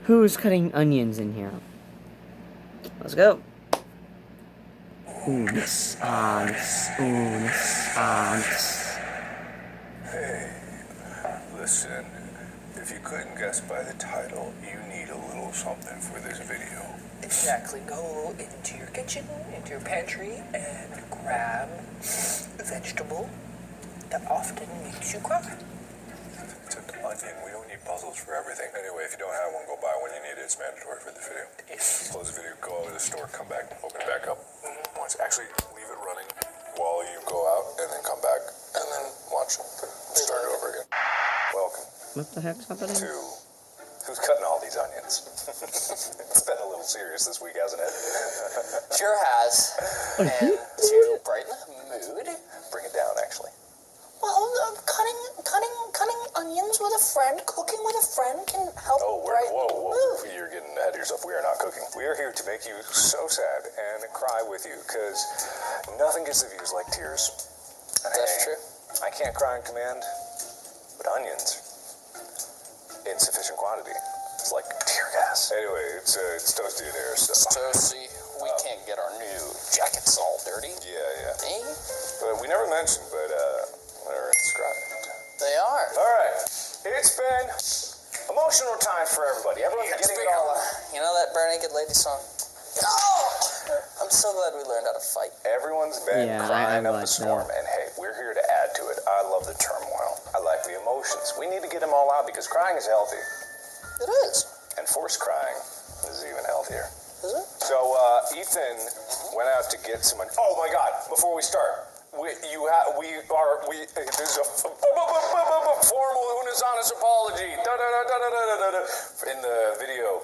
Who's cutting onions in here? Let's go. Unis. Hey, listen. If you couldn't guess by the title, you need a little something for this video. Exactly. Go into your kitchen, into your pantry, and grab a vegetable that often makes you cry. It's an onion. We don't need puzzles for everything. Anyway, if you don't have one, go buy one. You need it. It's mandatory for this video. Close the video, go out to the store, come back, open it back up. Once, actually, leave it running while you go out, and then come back, and then watch it. Start it over again. Welcome. What the heck's happening? To who's cutting all these onions? It's been a little serious this week, hasn't it? Sure has. And to brighten the mood, Bring it down, actually. well, cutting onions with a friend, cooking with a friend can help brighten the Whoa. mood. You're getting ahead of yourself. We are not cooking. We are here to make you so sad and cry with you, because nothing gets the views like tears. And That's hey, true. I can't cry on command, but onions, in sufficient quantity. It's like tear gas. Anyway, it's toasty there. So. Toasty, we can't get our new jackets all dirty. Yeah. Eh? But we never mentioned, but they're inscribed. They are. All right. It's been emotional times for everybody. Everyone's getting it all out. You know that Bare Naked Lady song? Oh! I'm so glad we learned how to fight. Everyone's been Yeah, crying I up a like storm, that. and hey, we're here to add to it. I love the turmoil. I like the emotions. We need to get them all out because crying is healthy, It is. and forced crying is even healthier. Is it? So Ethan went out to get some. Oh my God! Before we start, this is a formal Buenosaires apology. In the video,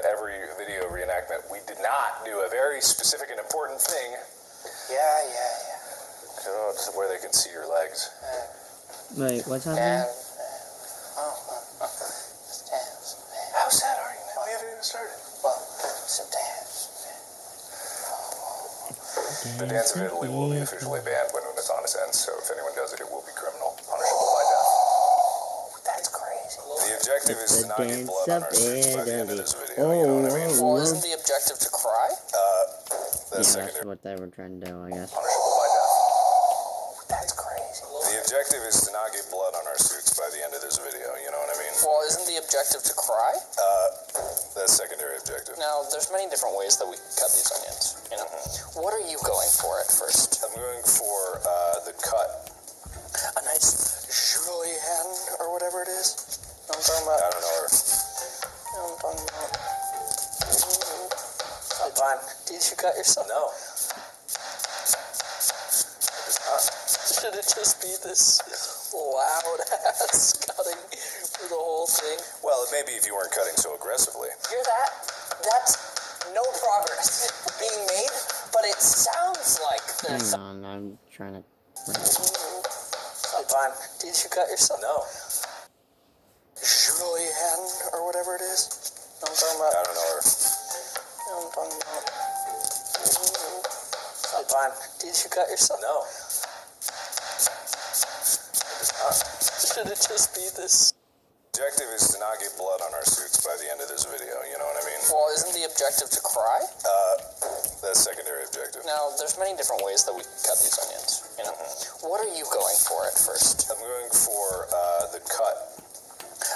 every video reenactment, we did not do a very specific and important thing. Yeah. To where they can see your legs. Wait, what's happening? How sad are you now? We haven't even started. Well, some dance. The Dance of Italy will be officially banned when Buenosaires ends, so if anyone does it, it will be criminal, punishable by death. That's crazy. The objective is to not get Dance blood on our of suits by the end of Italy. this video, you know what I mean? Well, isn't the objective to cry? That's Yeah, that's secondary, what they were trying to do, I guess. punishable by death. That's crazy. The objective is to not get blood on our suits by the end of this video, you know what I mean? Well, isn't the objective to cry? That's secondary objective. Now, there's many different ways that we can cut these onions, you know. What are you going for at first? I'm going for the cut. A nice julienne or whatever it is? You know what I'm talking about? I don't know her. You know what I'm talking about? Fine. Did you cut yourself? No. Should it just be this loud ass cutting for the whole thing? Well, maybe if you weren't cutting so aggressively. Hear that? That's no progress being made, but it sounds like there's Hang on, I'm trying to... Fine. Did you cut yourself? No. Julienne or whatever it is? You know what I'm talking about? I don't know her. You know what I'm talking about? Fine. Did you cut yourself? No. Should it just be this? Objective is to not get blood on our suits by the end of this video, you know what I mean? Well, isn't the objective to cry? That's secondary objective. Now, there's many different ways that we can cut these onions, you know. What are you going for at first? I'm going for the cut.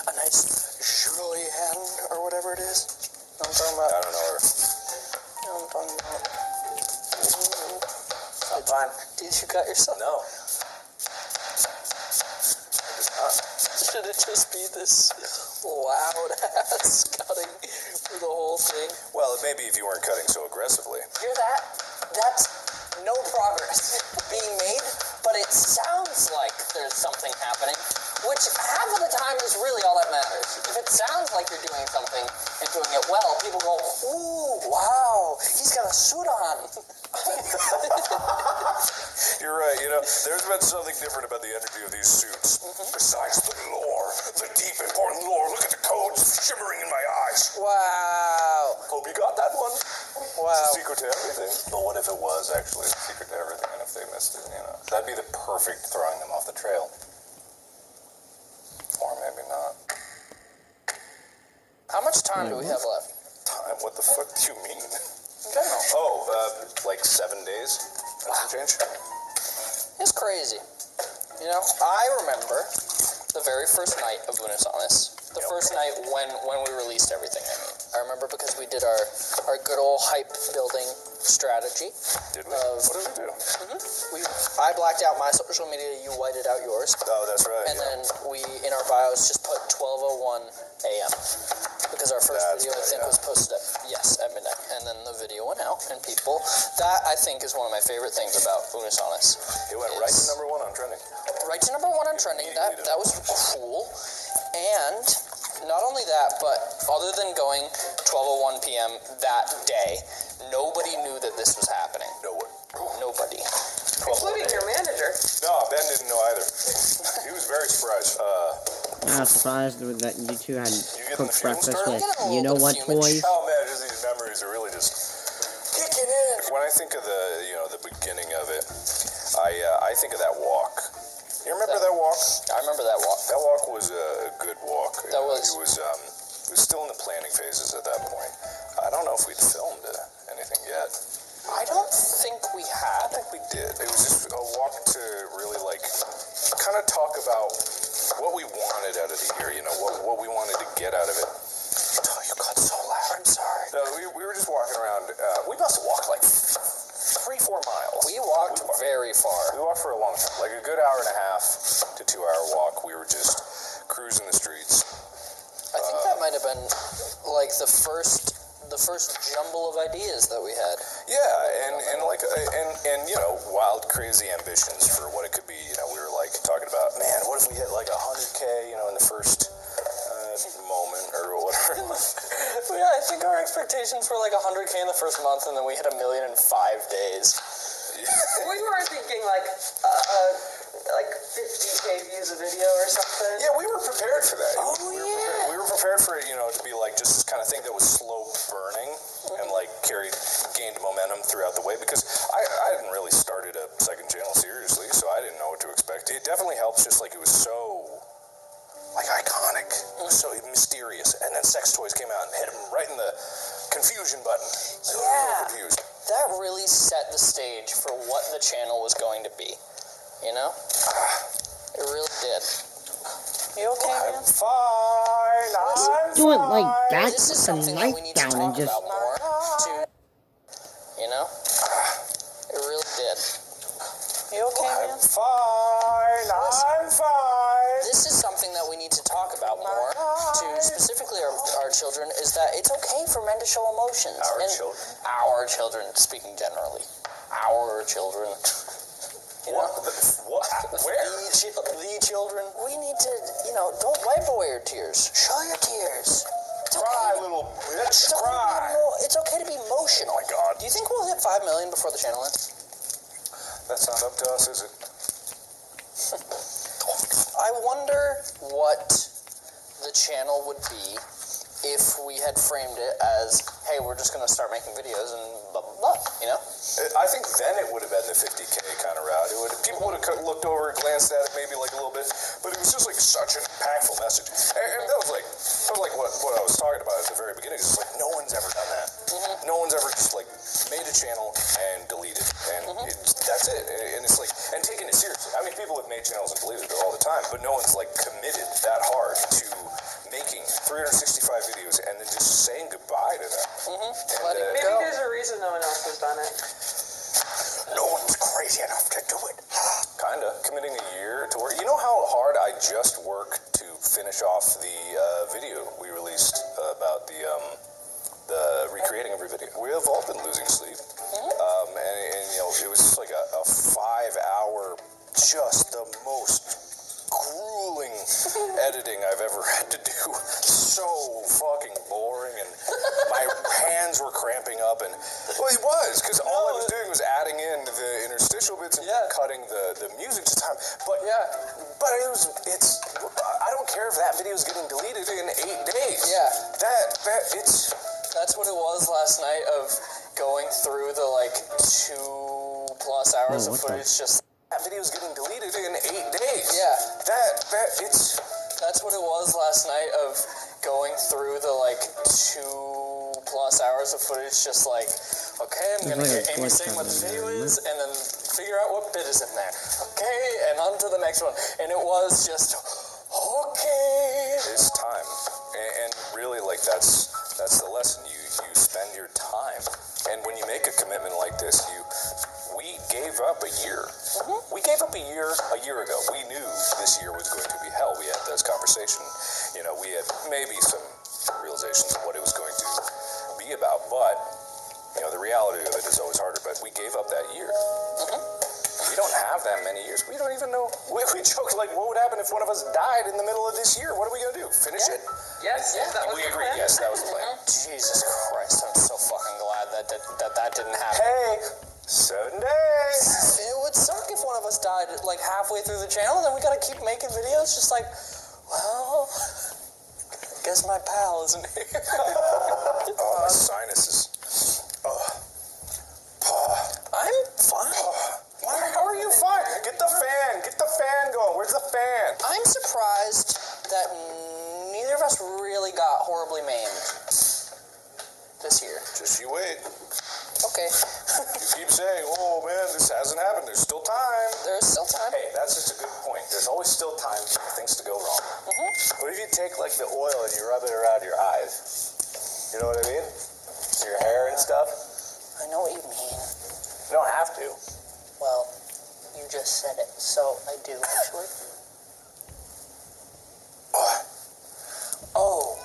A nice julienne or whatever it is? You know what I'm talking about? I don't know her. You know what I'm talking about? Fine. Did you cut yourself? No. Should it just be this loud ass cutting for the whole thing? Well, maybe if you weren't cutting so aggressively. Hear that? That's no progress being made, but it sounds like there's something happening, which half of the time is really all that matters. If it sounds like you're doing something and doing it well, people go, ooh, wow, he's got a suit on. You're right, you know, there's been something different about the energy of these suits. Besides the lore, the deep, important lore. Look at the codes shimmering in my eyes. Wow. Hope you got that one. Wow. It's a secret to everything. But what if it was actually a secret to everything, and if they missed it, you know? That'd be the perfect throwing them off the trail. Or maybe not. How much time do we have left? Time? What the fuck do you mean? In general. Oh, like 7 days and some change. It's crazy. You know, I remember the very first night of Buenosaires. The first night when we released everything, I remember because we did our good old hype building strategy. Did we? What did we do? I blacked out my social media, you whited out yours. Oh, that's right. And then we, in our bios, just put 12:01 a.m. Because our first video, I think, was posted at midnight. And then the video went out, and people, that, I think, is one of my favorite things about Buenosaires. It went right to number 1 on trending. Right to number 1 on trending. That was cool. And not only that, but other than going 12:01 p.m. that day, nobody knew that this was happening. No one. Nobody. Including your manager. No, Ben didn't know either. He was very surprised. I was surprised that you two had getting cooked the fumes breakfast started? with, you know what, toys? Oh man, just these memories are really just kicking in. When I think of the beginning of it, I think of that walk. You remember that walk? I remember that walk. That walk was a good walk. That was. It was still in the planning phases at that point. I don't know if we'd filmed anything yet. I don't think we I had. think we did. It was just a walk to really kind of talk about what we wanted out of the year. You know, what we wanted to get out of it. Oh, you got so loud. I'm sorry. No, we were just walking around. We must have walked like 3-4 miles. We walked very far. We walked for a long time, like a good hour and a half to 2 hour walk. We were just cruising the streets. I think that might have been like the first jumble of ideas that we had. Yeah, and you know, wild, crazy ambitions for what it could be. You know, we were like talking about, man, what if we hit like 100K, you know, in the first moment or whatever. Yeah, I think our expectations were like 100K in the first month, and then we hit 1 million in 5 days. We were thinking like 50K views a video or something. Yeah, we were prepared for that. Yeah. We were prepared for it, you know, to be like just this kind of thing that was slow burning and like gained momentum throughout the way, because I hadn't really started a second channel seriously, so I didn't know what to expect. It definitely helps, just like it was so like iconic. It was so mysterious. And then sex toys came out and hit him right in the confusion button. So Yeah. confused. That really set the stage for what the channel was going to be. You know? It really did. You okay, man? I'm fine. I'm Do it like that, This is put something the that we knife need to down talk and just... about more. You know? It really did. You okay, man? fine. I'm fine. This is something that we need to talk about more to specifically our children, is that it's okay for men to show emotions. Our children, speaking generally. Our children. You know? What? Where? The children. We need to, don't wipe away your tears. Show your tears. Cry, little bitch. Cry. It's okay to be emotional. Oh my God. Do you think we'll hit 5 million before the channel ends? That's not up to us, is it? I wonder what the channel would be if we had framed it as, hey, we're just going to start making videos and blah, blah, blah, you know? I think then it would have been the 50K kind of route. People would have looked over, glanced at it maybe like a little bit, but it was just like such an impactful message. And that was like what I was talking about at the very beginning. It's like no one's ever done that. Mm-hmm. No one's ever just like made a channel and deleted, and that's it. And it's like, and taking it seriously. I mean, people have made channels and deleted it all the time, but no one's like committed that hard to making 365 videos and then just saying goodbye to them. Maybe there's a reason no one else has done it. No one's crazy enough to do it. Kinda. Committing a year to work. You know how hard I just worked to finish off the video we released about the recreating every video. We have all been losing sleep. And it was just like a 5-hour, just the most grueling editing I've ever had to do. So fucking boring, and my hands were cramping up, and well, it was, because all I was doing was adding in the interstitial bits and cutting the music to time. But it's I don't care if that video is getting deleted in 8 days. Yeah. That's what it was last night, of going through the 2+ hours of footage. Just that video is getting deleted in 8 days. Yeah. That's what it was last night, of going through the like 2+ hours of footage, just like, okay, I'm gonna There's get like a Amy saying what the glitch video on there, is, and then figure out what bit is in there. Okay, and on to the next one. And it was just okay. It's time, and really, like that's the lesson. You spend your time, and when you make a commitment like this, we gave up a year. We gave up a year ago. We knew this year was going to be hell. We had those conversations. You know, we had maybe some realizations of what it was going to be about, but you know, the reality of it is always harder. But we gave up that year. We don't have that many years. We don't even know. We joke like, what would happen if one of us died in the middle of this year? What are we gonna do? Finish it? Yes, that was We the agree. plan. Yes, that was the plan. Jesus Christ, I'm so fucking glad that didn't happen. Hey, 7 days. It would suck if one of us died like halfway through the channel, then we gotta keep making videos just like, well, I guess my pal isn't here. Oh, my sinuses. I'm fine. How are you fine? Get the fan. Get the fan going. Where's the fan? I'm surprised that neither of us really got horribly maimed this year. Just you wait. Okay. You keep saying, oh man, this hasn't happened. There's still time. There's still time. Hey, that's just a good point. There's always still time for things to go wrong. What if you take like the oil and you rub it around your eyes? You know what I mean? So your hair and stuff? I know what you mean. You don't have to. Well, you just said it, so I do actually. Oh,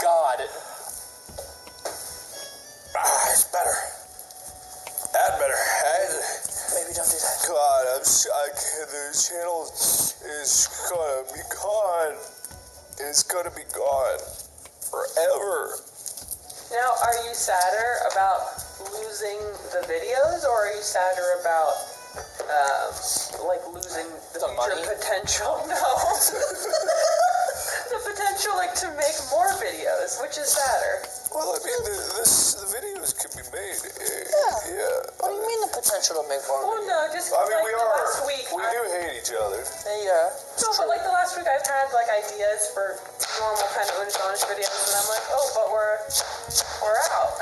God. It's better. That better. Maybe don't do that. God, the channel is gonna be gone. It's gonna be gone forever. Now, are you sadder about losing the videos, or are you sadder about like losing the future money? potential? No. The potential like to make more videos, which is sadder. Well, I mean, the videos could be made. Yeah. What do you mean the potential to make more? Well, no, just I mean, like we the are. last week. We do hate each other. Yeah. No, but like the last week I've had like ideas for normal kind of Buenosaires videos, and I'm like, oh, but we're out.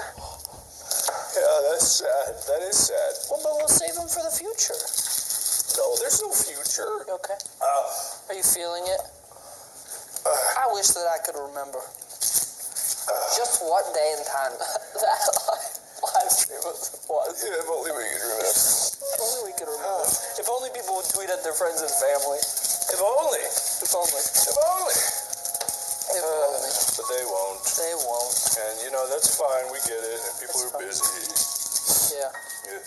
Yeah, that's sad. That is sad. Well, but we'll save them for the future. No, there's no future. Okay. Are you feeling it? I wish that I could remember just what day and time that live stream was. Yeah, if only we could remember. If only we could remember. If only people would tweet at their friends and family. If only. If only. If only. If only. But they won't. They won't. And, you know, that's fine. We get it. And people That's are fine. busy. Yeah. Man.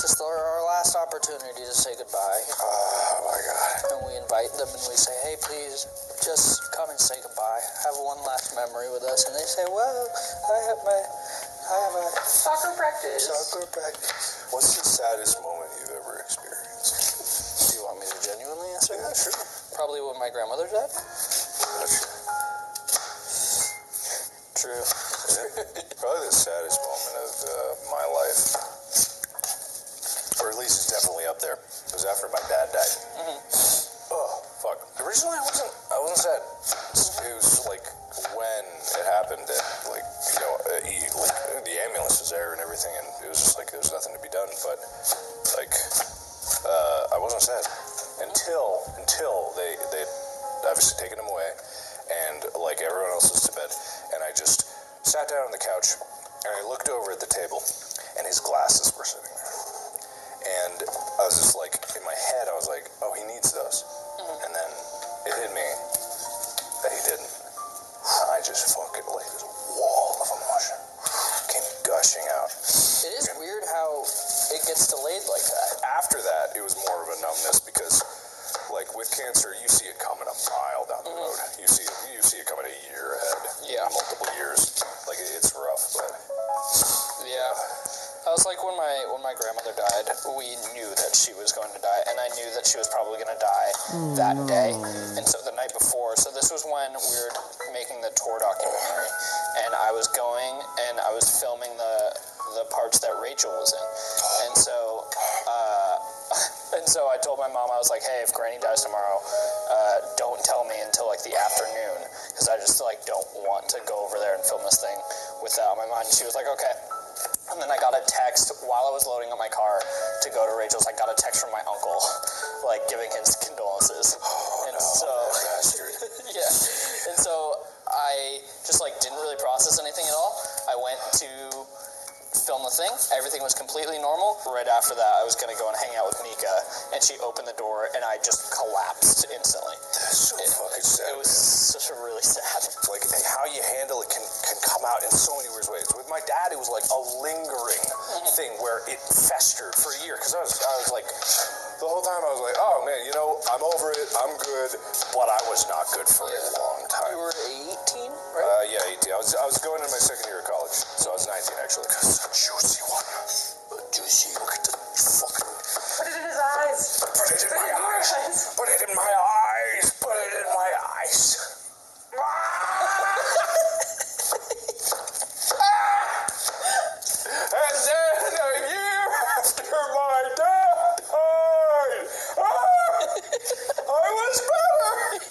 Just our last opportunity to say goodbye. Oh, my God. And we invite them and we say, hey, please, just come and say goodbye. Have one last memory with us. And they say, well, I have a Soccer practice. soccer practice. What's the saddest moment you've ever experienced? Do you want me to genuinely answer Yeah, that? sure. Probably when my grandmother died. True. Probably the saddest moment of my life, or at least it's definitely up there, was after my dad died. Oh, fuck. Originally, I wasn't sad. It was like when it happened, and like, you know, like the ambulance was there and everything, and it was just like there was nothing to be done. But like, I wasn't sad until they obviously taken him away, and like everyone else was to bed, and I just sat down on the couch, and I looked over at the table, and his glasses were sitting there. And I was just like, in my head, I was like, oh, he needs those. And then it hit me that he didn't. I just fucking, like, this wall of emotion came gushing out. It is weird how it gets delayed like that. After that, it was more of a numbness because, like, with cancer, you see it coming a mile down the road. You see it coming a year ahead. Yeah. Multiple years. Like, it's rough, but... Yeah. I was like, when my grandmother died, we knew that she was going to die, and I knew that she was probably going to die that day. And so the night before, so this was when we were making the tour documentary, and I was going and I was filming the parts that Rachel was in, and so So I told my mom, I was like, hey, if Granny dies tomorrow, don't tell me until like the afternoon, because I just like don't want to go over there and film this thing with that on my mind. And she was like, okay. And then I got a text while I was loading up my car to go to Rachel's. I got a text from my uncle, like giving his condolences. Oh, and no, so, bastard. yeah. And so I just like didn't really process anything at all. I went to film the thing. Everything was completely normal. Right after that, I was going to go and hang out with Mika, and she opened the door, and I just collapsed instantly. That's so fucking sad. It was such a really sad. Like, how you handle it can come out in so many weird ways. With my dad, it was like a lingering thing where it festered for a year. Because I was like, the whole time I was like, oh man, you know, I'm over it, I'm good. But I was not good for a long time. You were 18, right? Yeah, 18. I was going into my second year of college, so I was 19 actually. Cause it's a juicy one. Juicy. Look at the fucking. Put it in his eyes. Put it in my eyes. Put it in my eyes. Put it in my eyes. And then a year after my dad died, I was better.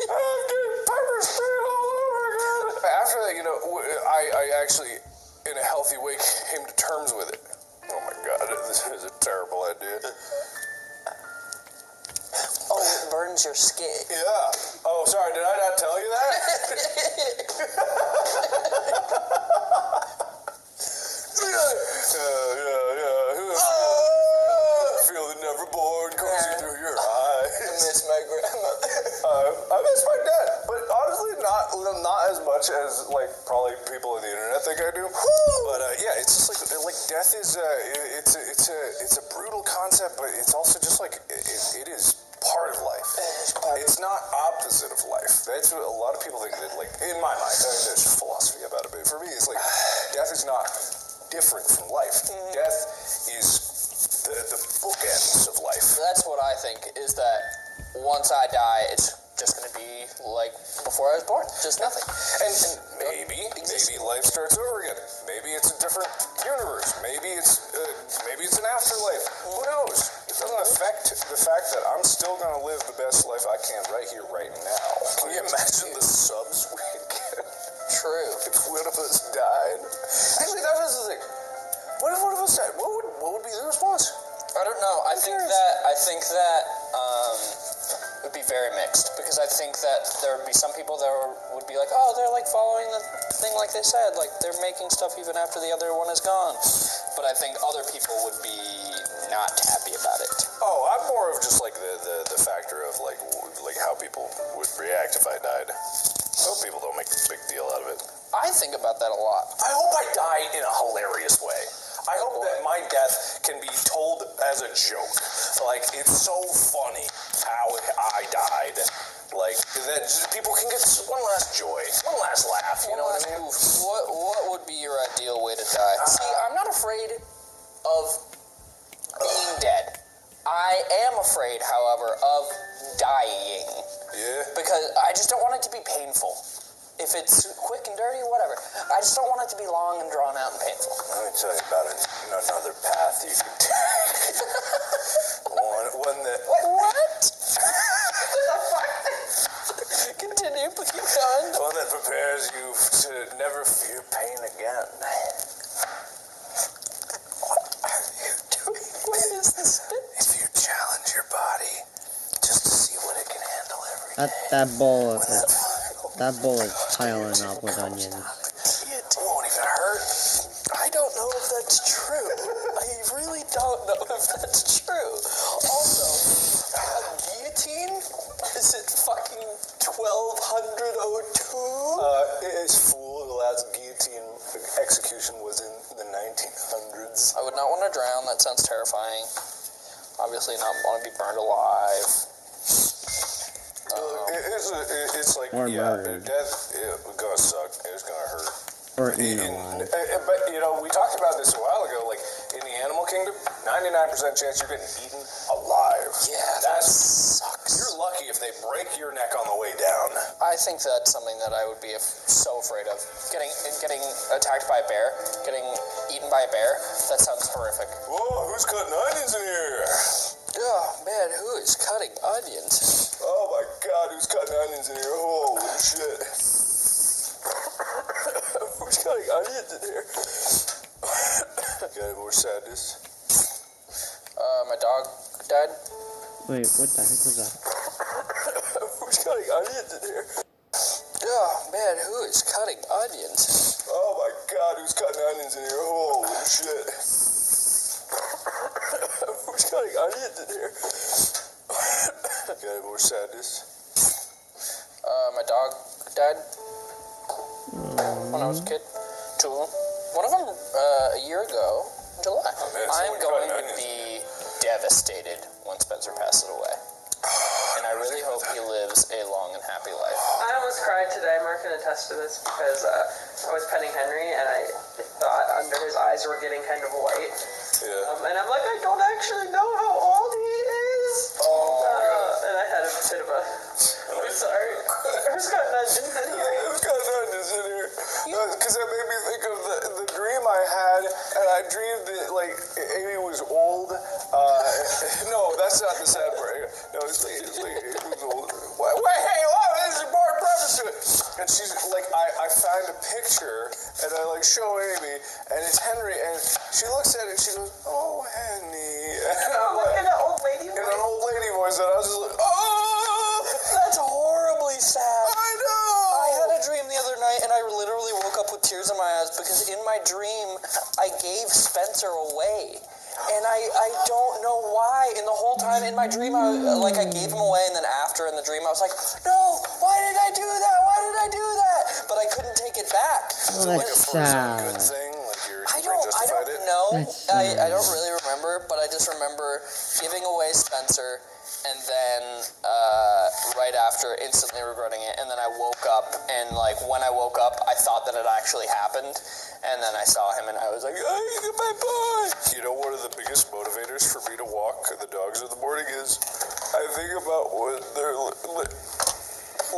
I'm getting pepper sprayed all over again. After that, you know, I actually, in a healthy way, came to terms with it. Oh my God, this is a terrible idea. Oh, it burns your skin. Yeah. Oh, sorry, did I not tell you that? Feel the never born coursing through your eyes. I miss my grandma. I miss my dad, but honestly, not as much as like probably people on the internet think I do. But yeah, it's just like death is it's a brutal concept, but it's also just like it is part of life. It's not opposite of life. That's what a lot of people think that, like, in my mind, I mean, there's philosophy about it, but for me, it's like death is not different from life. Death is the bookends of life. That's what I think, is that once I die, it's just going to be like before I was born. Just nothing. And maybe life starts over again. Maybe it's a different universe. Maybe it's an afterlife. Who knows? It doesn't affect the fact that I'm still going to live the best life I can right here, right now. Can you imagine the subs we'd get? True. If one of us died. Actually, that was the thing. What if one of us died? What would be the response? I don't know. I think that it would be very mixed, because I think that there would be some people that would be like, oh, they're like following the thing like they said, like they're making stuff even after the other one is gone. But I think other people would be not happy about it. Oh, I'm more of just like the factor of like how people would react if I died. I hope people don't make a big deal out of it. I think about that a lot. I hope I die in a hilarious way. I hope that my death can be told as a joke. Like, it's so funny how I died. Like, that people can get one last joy, one last laugh, you know what I mean? What would be your ideal way to die? See, I'm not afraid of being dead. I am afraid, however, of dying. Yeah? Because I just don't want it to be painful. If it's quick and dirty, whatever. I just don't want it to be long and drawn out and painful. Let me tell you about another path you can take. one that... What? Continue, please, keep going. One that prepares you to never fear pain again. What are you doing? What is this? If you challenge your body just to see what it can handle every day. That bowl is piling up with onions. It won't even hurt. I don't know if that's true. I really don't know if that's true. Also, a guillotine? Is it fucking 1202? It's fool. The last guillotine execution was in the 1900s. I would not want to drown. That sounds terrifying. Obviously not want to be burned alive. It's like, Or yeah, murdered. death, it's gonna suck. It's gonna hurt. Or eaten alive. But, you know, we talked about this a while ago. Like, in the animal kingdom, 99% chance you're getting eaten alive. Yeah, that sucks. You're lucky if they break your neck on the way down. I think that's something that I would be so afraid of. Getting attacked by a bear, getting eaten by a bear, that sounds horrific. Whoa, who's cutting onions in here? Oh man, who is cutting onions? Oh my God, who's cutting onions in here? Holy shit. Who's cutting onions in here? Got more sadness. My dog died. Wait, what the heck was that? Who's cutting onions in here? Oh man, who is cutting onions? Oh my God, who's cutting onions in here? Holy shit. Who's cutting onions in here? Got more sadness. My dog died when I was a kid. Two of them. One of them a year ago, in July. Oh, man, I'm someone going cutting to onions. be devastated when Spencer passes away. And I really hope he lives a long and happy life. I almost cried today. Mark can attest to this because I was petting Henry and I thought under his eyes were getting kind of white. Yeah. And I'm like, I don't actually know how old he is. Oh my God. And I had a bit of a. I'm sorry. Who's got onions in here? Who's got onions in here? Because that made me think of the dream I had, and I dreamed that, like, Amy was old. No, that's not the sad part. No, it's like Amy was old. Wait, hey, wow, there's a more preface to it. And she's, like, I find a picture, and I, like, show Amy, and it's Henry, and she looks at it, and she goes, oh, Henny. And I'm Like like, in an old lady in voice. an old lady voice, and I was just like, oh! That's horribly sad. I know! I had a dream the other night and I literally woke up with tears in my eyes because in my dream I gave Spencer away. And I don't know why. And the whole time in my dream, I gave him away, and then after in the dream, I was like, no, why did I do that? Why did I do that? But I couldn't take it back. Oh, Like a that's frozen good sad. thing? Like your I brain don't justified it? know. That's I don't really remember, but I just remember giving away Spencer and then right after instantly regretting it. And then I woke up, and like when I woke up, I thought that it actually happened. And then I saw him and I was like, oh, my boy. You know, one of the biggest motivators for me to walk the dogs in the morning is I think about what they're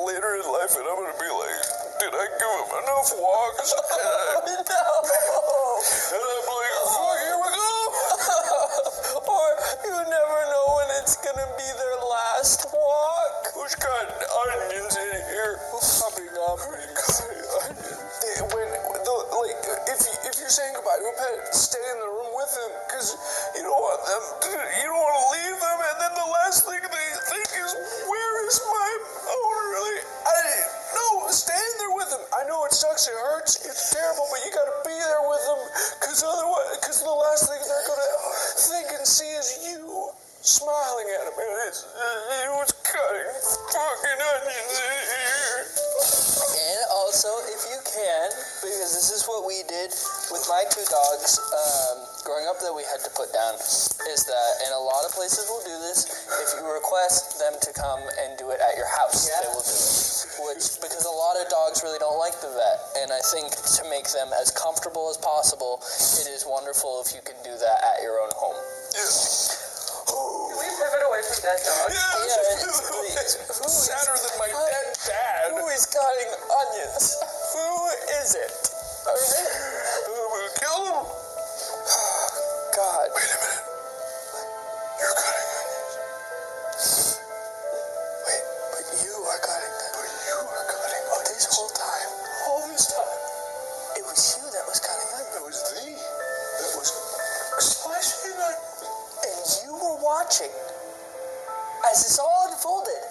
later in life, and I'm going to be like, did I give them enough walks? And I'm like, fuck, here we go. Or you never know when it's gonna be their last walk. Who's got onions in here? Puppy onions. If you're saying goodbye to a pet, stay in the room with them, because you don't want them. You don't want to leave them, and then the last thing they think is, "Where is my owner?" No, stay in there with them. I know it sucks, it hurts, it's terrible, but you gotta be there with them, because the last thing they're gonna think and see is you smiling at them, and it was cutting fucking onions in here. And also, if you can, because this is what we did with my two dogs growing up that we had to put down, is that, and a lot of places will do this, if you request them to come and do it at your house, they will do it. Because a lot of dogs really don't like the vet, and I think to make them as comfortable as possible, it is wonderful if you can do that at your own home. Can we pivot away from dead dogs? Please. Sadder than my dead dad. Who is cutting onions? Who is it? I'm gonna kill him. God. Wait a minute. You're cutting onions. Wait, but you are cutting them. But you are cutting onions. This whole time, All this time. it was you that was cutting onions. It was thee that was slicing onions. And you were watching as this all unfolded.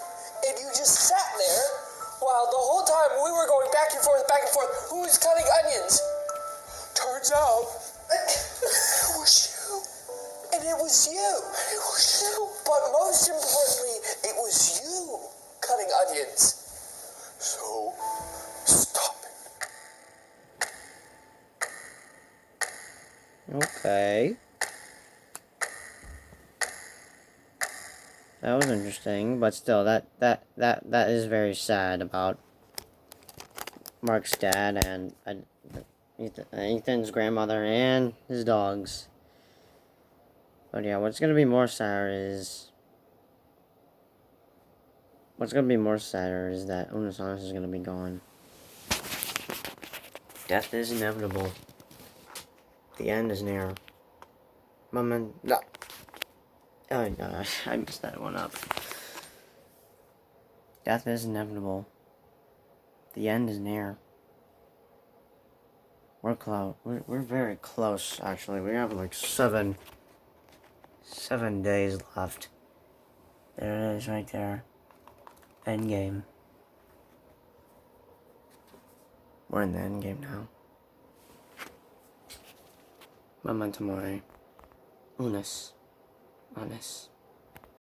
And you just sat there while the whole time we were going back and forth, who is cutting onions? Turns out, It was you. And it was you. It was you. But most importantly, it was you cutting onions. so stop it. Okay. That was interesting, but still, that is very sad about Mark's dad and Ethan's grandmother and his dogs. But yeah, what's gonna be more sadder is that Buenosaires is gonna be gone. Death is inevitable. The end is near. Memento. Oh gosh, I messed that one up. Death is inevitable. The end is near. We're close. We're very close, actually. We have like 7 days left. There it is, right there. Endgame. We're in the endgame now. Memento Mori. Unus. Honest.